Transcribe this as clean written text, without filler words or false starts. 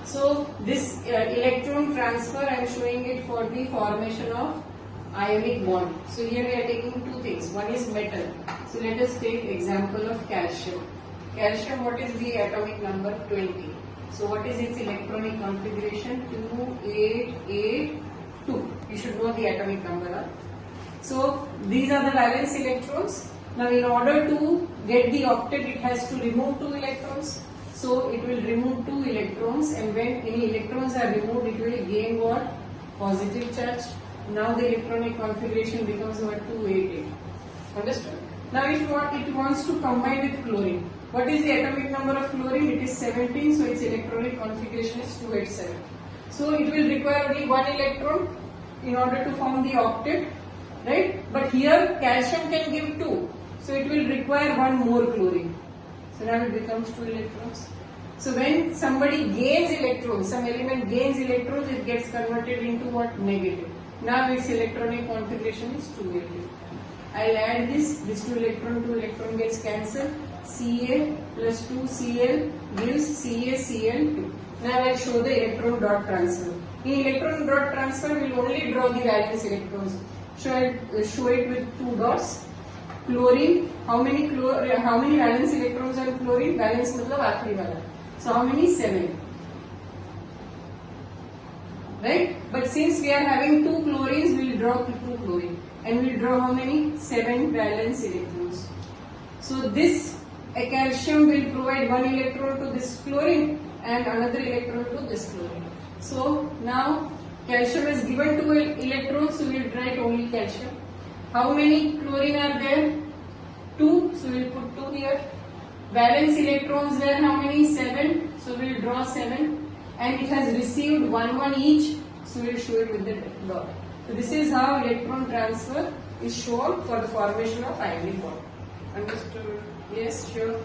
So this electron transfer, I am showing it for the formation of ionic bond. So here we are taking two things. One is metal. So let us take example of calcium. Calcium, what is the atomic number? 20. So what is its electronic configuration? 2882. You should know the atomic number. Huh? So these are the valence electrons. Now in order to get the octet, it has to remove 2 electrons. So it will remove 2 electrons, and when any electrons are removed, it will gain what? Positive charge. Now the electronic configuration becomes what? 288. Understood? Now if it wants to combine with chlorine. What is the atomic number of chlorine? It is 17, so its electronic configuration is 287. So it will require only 1 electron in order to form the octet, right? But here calcium can give 2, so it will require 1 more chlorine. So now it becomes 2 electrons. So when somebody gains electrons, some element gains electrons, it gets converted into what? Negative. Now its electronic configuration is 288. I'll add this 2 electron gets cancelled. Ca plus 2Cl gives CaCl2. Now I'll show the electron dot transfer. In electron dot transfer, we'll only draw the valence electrons. So I'll show it with 2 dots. Chlorine, how many valence electrons are chlorine? Valence मतलब आखिरी वाला. So how many? 7. Right? But since we are having 2 chlorines, we will draw 2 chlorine. And we will draw how many? 7 valence electrons. So this calcium will provide 1 electron to this chlorine and another electron to this chlorine. So now calcium is given 2 electrons, so we will write only calcium. How many chlorine are there? 2, so we will put 2 here. Valence electrons there, how many? 7, so we will draw 7. And it has received 1 each, so we will show it with the dot. So this is how electron transfer is shown for the formation of ionic bond. Understood? Yes, sure.